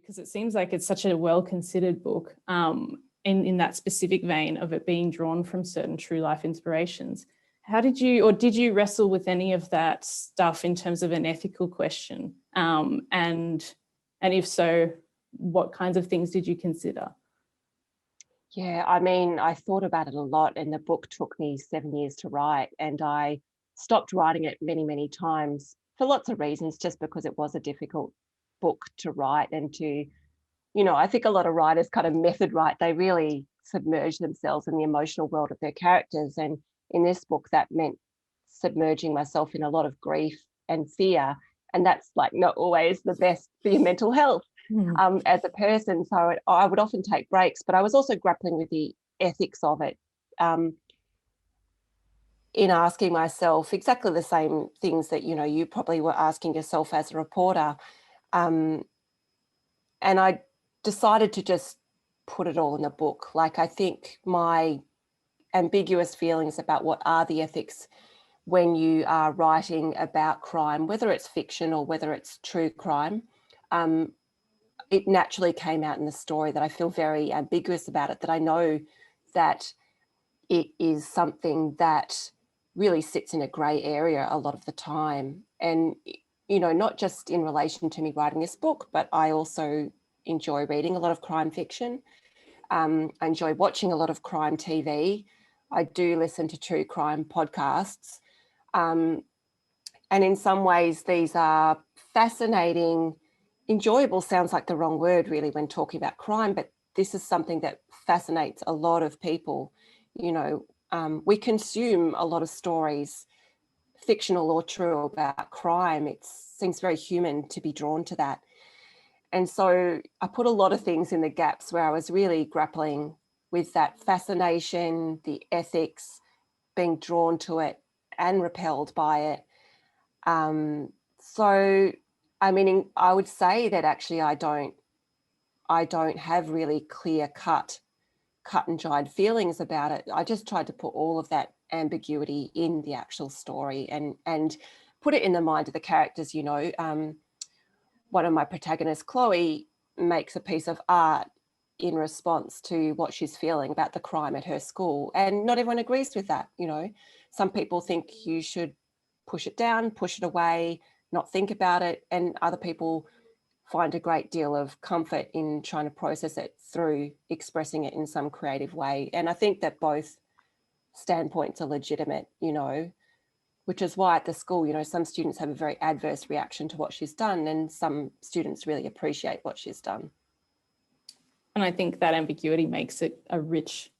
because it seems like it's such a well-considered book in that specific vein of it being drawn from certain true life inspirations. How did you wrestle with any of that stuff in terms of an ethical question? And if so, what kinds of things did you consider? Yeah, I mean, I thought about it a lot, and the book took me 7 years to write, and I stopped writing it many, many times for lots of reasons, just because it was a difficult book to write and to, I think a lot of writers kind of method write. They really submerge themselves in the emotional world of their characters. And in this book, that meant submerging myself in a lot of grief and fear. And that's like not always the best for your mental health as a person. So I would often take breaks, but I was also grappling with the ethics of it in asking myself exactly the same things that, you probably were asking yourself as a reporter. And I decided to just put it all in the book. Like, I think my ambiguous feelings about what are the ethics when you are writing about crime, whether it's fiction or whether it's true crime, it naturally came out in the story that I feel very ambiguous about it, that I know that it is something that really sits in a grey area a lot of the time. And, not just in relation to me writing this book, but I also enjoy reading a lot of crime fiction. I enjoy watching a lot of crime TV. I do listen to true crime podcasts. And in some ways, these are fascinating. Enjoyable sounds like the wrong word, really, when talking about crime, but this is something that fascinates a lot of people. We consume a lot of stories, fictional or true, about crime. It seems very human to be drawn to that. And so I put a lot of things in the gaps where I was really grappling with that fascination, the ethics, being drawn to it and repelled by it. So, I mean, I would say that actually I don't have really clear cut and dried feelings about it. I just tried to put all of that ambiguity in the actual story and put it in the mind of the characters. One of my protagonists, Chloe, makes a piece of art in response to what she's feeling about the crime at her school. And not everyone agrees with that. Some people think you should push it down, push it away, not think about it. And other people find a great deal of comfort in trying to process it through expressing it in some creative way. And I think that both standpoints are legitimate, which is why at the school, some students have a very adverse reaction to what she's done, and some students really appreciate what she's done. And I think that ambiguity makes it a rich